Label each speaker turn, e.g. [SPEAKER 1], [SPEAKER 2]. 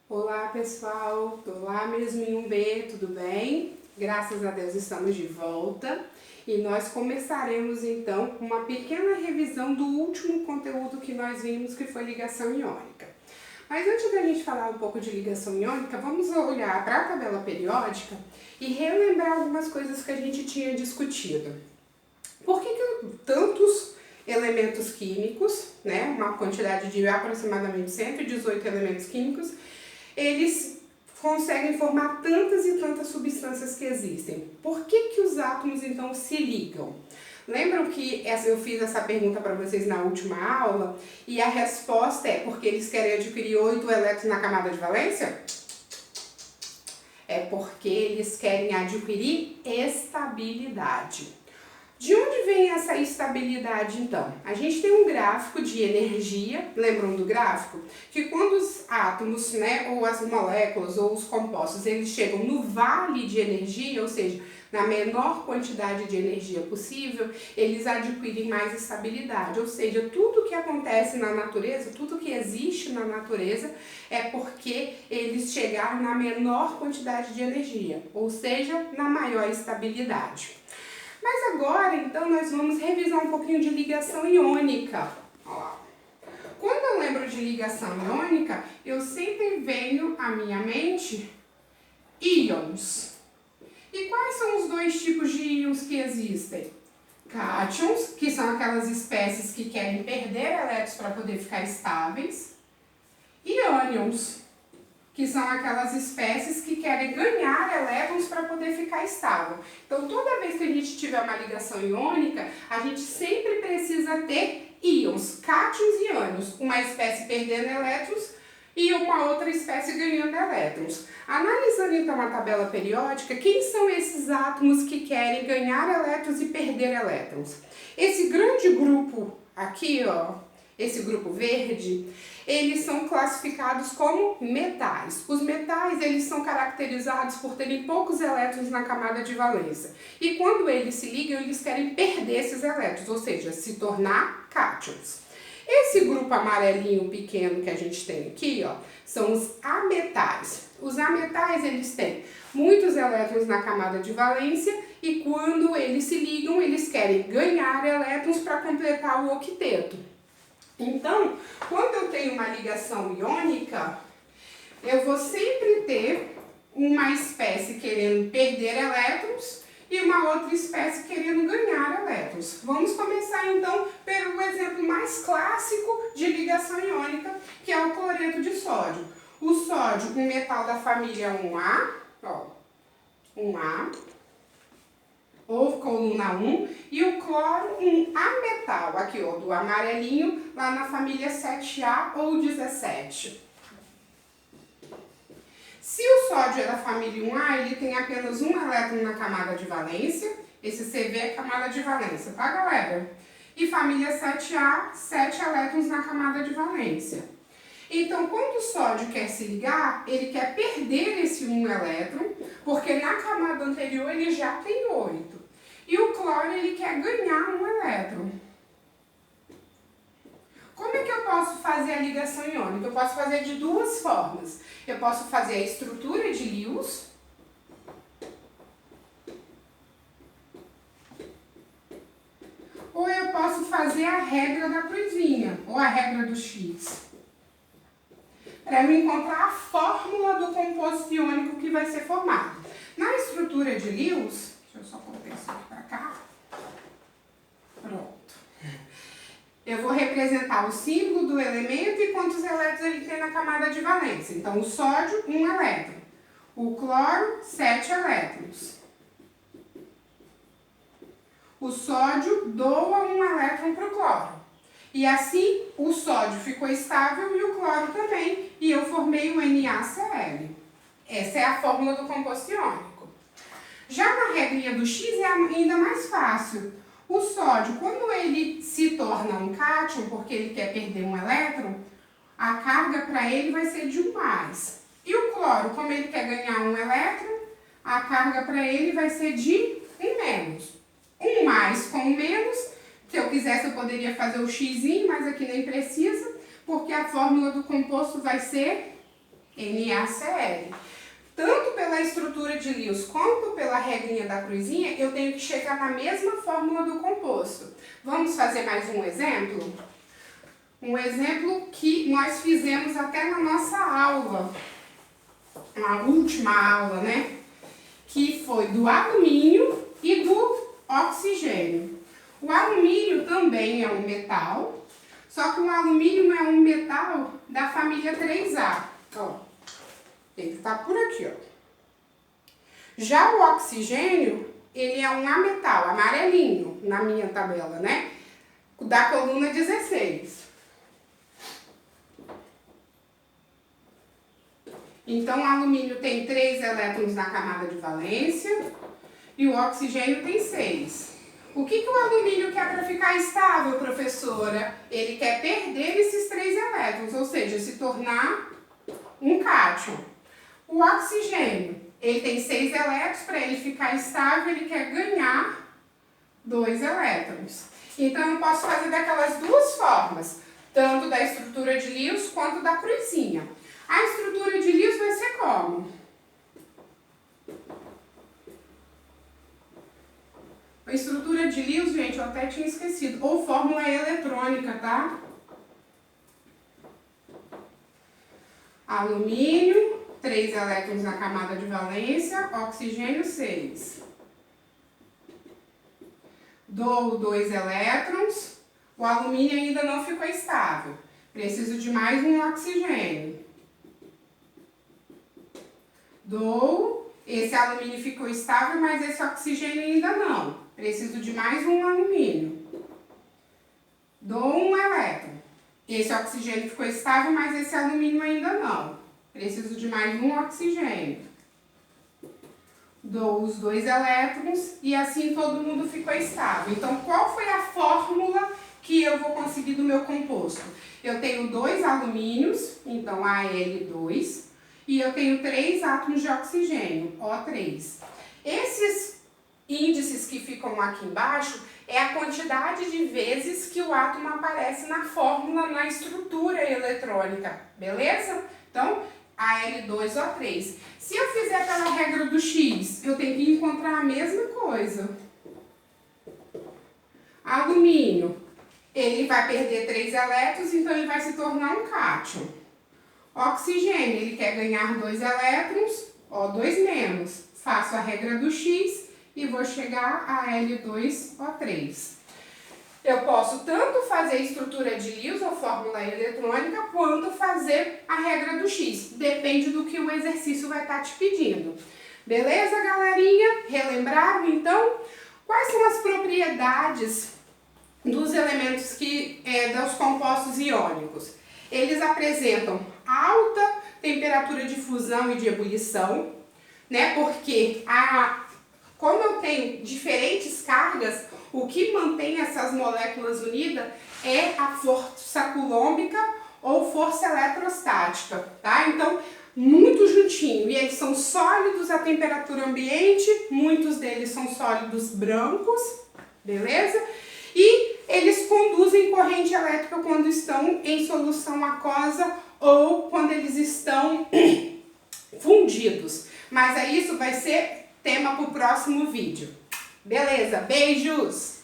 [SPEAKER 1] Olá pessoal, tô lá mesmo em 1B, tudo bem? Graças a Deus estamos de volta e nós começaremos então com uma pequena revisão do último conteúdo que nós vimos, que foi ligação iônica. Mas antes da gente falar um pouco de ligação iônica, vamos olhar para a tabela periódica e relembrar algumas coisas que a gente tinha discutido. Por que tantos elementos químicos, né, uma quantidade de aproximadamente 118 elementos químicos, eles conseguem formar tantas e tantas substâncias que existem? Por que os átomos então se ligam? Lembram que eu fiz essa pergunta para vocês na última aula e a resposta é porque eles querem adquirir 8 elétrons na camada de valência? É porque eles querem adquirir estabilidade. De onde vem essa estabilidade, então? A gente tem um gráfico de energia, lembram do gráfico? Que quando os átomos, né, ou as moléculas, ou os compostos, eles chegam no vale de energia, ou seja, na menor quantidade de energia possível, eles adquirem mais estabilidade. Ou seja, tudo que acontece na natureza, tudo que existe na natureza, é porque eles chegaram na menor quantidade de energia, ou seja, na maior estabilidade. Mas agora, então, nós vamos revisar um pouquinho de ligação iônica. Olha lá. Quando eu lembro de ligação iônica, eu sempre venho à minha mente íons. E quais são os dois tipos de íons que existem? Cátions, que são aquelas espécies que querem perder elétrons para poder ficar estáveis, e ânions, que são aquelas espécies que querem ganhar elétrons para poder ficar estável. Então, toda vez que a gente tiver uma ligação iônica, a gente sempre precisa ter íons, cátions e ânions, uma espécie perdendo elétrons e uma outra espécie ganhando elétrons. Analisando então a tabela periódica, quem são esses átomos que querem ganhar elétrons e perder elétrons? Esse grande grupo aqui, ó, esse grupo verde, eles são classificados como metais. Os metais, eles são caracterizados por terem poucos elétrons na camada de valência. E quando eles se ligam, eles querem perder esses elétrons, ou seja, se tornar cátions. Esse grupo amarelinho pequeno que a gente tem aqui, ó, são os ametais. Os ametais, eles têm muitos elétrons na camada de valência e quando eles se ligam, eles querem ganhar elétrons para completar o octeto. Então, quando eu tenho uma ligação iônica, eu vou sempre ter uma espécie querendo perder elétrons e uma outra espécie querendo ganhar elétrons. Vamos começar então pelo exemplo mais clássico de ligação iônica, que é o cloreto de sódio. O sódio, um metal da família 1A, ó, 1A, ou coluna 1, e o cloro, um ametal, aqui ó, do amarelinho, lá na família 7A ou 17. Se o sódio é da família 1A, ele tem apenas um elétron na camada de valência, esse CV é camada de valência, tá galera? E família 7A, 7 elétrons na camada de valência. Então, quando o sódio quer se ligar, ele quer perder esse um elétron, porque na camada anterior ele já tem 8. E o cloro, ele quer ganhar um elétron. Como é que eu posso fazer a ligação iônica? Eu posso fazer de duas formas. Eu posso fazer a estrutura de Lewis, ou eu posso fazer a regra da cruzinha, ou a regra do X. Para eu encontrar a fórmula do composto iônico que vai ser formado. Na estrutura de Lewis, deixa eu só colocar isso aqui para cá. Pronto. Eu vou representar o símbolo do elemento e quantos elétrons ele tem na camada de valência. Então, o sódio, 1 elétron. O cloro, 7 elétrons. O sódio doa 1 elétron para o cloro. E assim, o sódio ficou estável e o cloro também. E eu formei o NaCl. Essa é a fórmula do composto iônico. Já na regrinha do X é ainda mais fácil. O sódio, quando ele se torna um cátion, porque ele quer perder um elétron, a carga para ele vai ser de 1+. E o cloro, como ele quer ganhar um elétron, a carga para ele vai ser de 1-. 1+ com 1-, se eu quisesse eu poderia fazer o X, mas aqui nem precisa, porque a fórmula do composto vai ser NaCl. Tanto pela estrutura de Lewis quanto pela regrinha da cruzinha, eu tenho que chegar na mesma fórmula do composto. Vamos fazer mais um exemplo? Um exemplo que nós fizemos até na nossa aula, na última aula, né? Que foi do alumínio e do oxigênio. O alumínio também é um metal, só que o alumínio é um metal da família 3A. Ó. Ele está por aqui, ó. Já o oxigênio, ele é um ametal, amarelinho, na minha tabela, né? Da coluna 16. Então, o alumínio tem 3 elétrons na camada de valência e o oxigênio tem 6. O que o alumínio quer para ficar estável, professora? Ele quer perder esses 3 elétrons, ou seja, se tornar um cátion. O oxigênio, ele tem 6 elétrons, para ele ficar estável, ele quer ganhar 2 elétrons. Então, eu posso fazer daquelas duas formas, tanto da estrutura de Lewis quanto da cruzinha. A estrutura de Lewis vai ser como? A estrutura de Lewis, gente, eu até tinha esquecido, ou fórmula eletrônica, tá? Alumínio, 3 elétrons na camada de valência, oxigênio 6. Dou 2 elétrons, o alumínio ainda não ficou estável. Preciso de mais um oxigênio. Dou, esse alumínio ficou estável, mas esse oxigênio ainda não. Preciso de mais um alumínio. Dou 1 elétron. Esse oxigênio ficou estável, mas esse alumínio ainda não. Preciso de mais um oxigênio. Dou os 2 elétrons e assim todo mundo ficou estável. Então, qual foi a fórmula que eu vou conseguir do meu composto? Eu tenho 2 alumínios, então Al2, e eu tenho 3 átomos de oxigênio, O3. Esses índices que ficam aqui embaixo é a quantidade de vezes que o átomo aparece na fórmula, na estrutura eletrônica, beleza? Então, Al2O3. Se eu fizer pela regra do X, eu tenho que encontrar a mesma coisa. Alumínio, ele vai perder 3 elétrons, então ele vai se tornar um cátion. Oxigênio, ele quer ganhar 2 elétrons, O2-. Faço a regra do X e vou chegar a Al2O3. Eu posso tanto fazer a estrutura de Lewis ou fórmula eletrônica, quanto fazer a regra do X. Depende do que o exercício vai estar te pedindo. Beleza, galerinha? Relembraram, então? Quais são as propriedades dos elementos dos compostos iônicos? Eles apresentam alta temperatura de fusão e de ebulição, né? Porque como eu tenho diferentes cargas, o que mantém essas moléculas unidas é a força coulombica ou força eletrostática, tá? Então, muito juntinho. E eles são sólidos à temperatura ambiente, muitos deles são sólidos brancos, beleza? E eles conduzem corrente elétrica quando estão em solução aquosa ou quando eles estão fundidos. Mas isso vai ser tema para o próximo vídeo. Beleza? Beijos!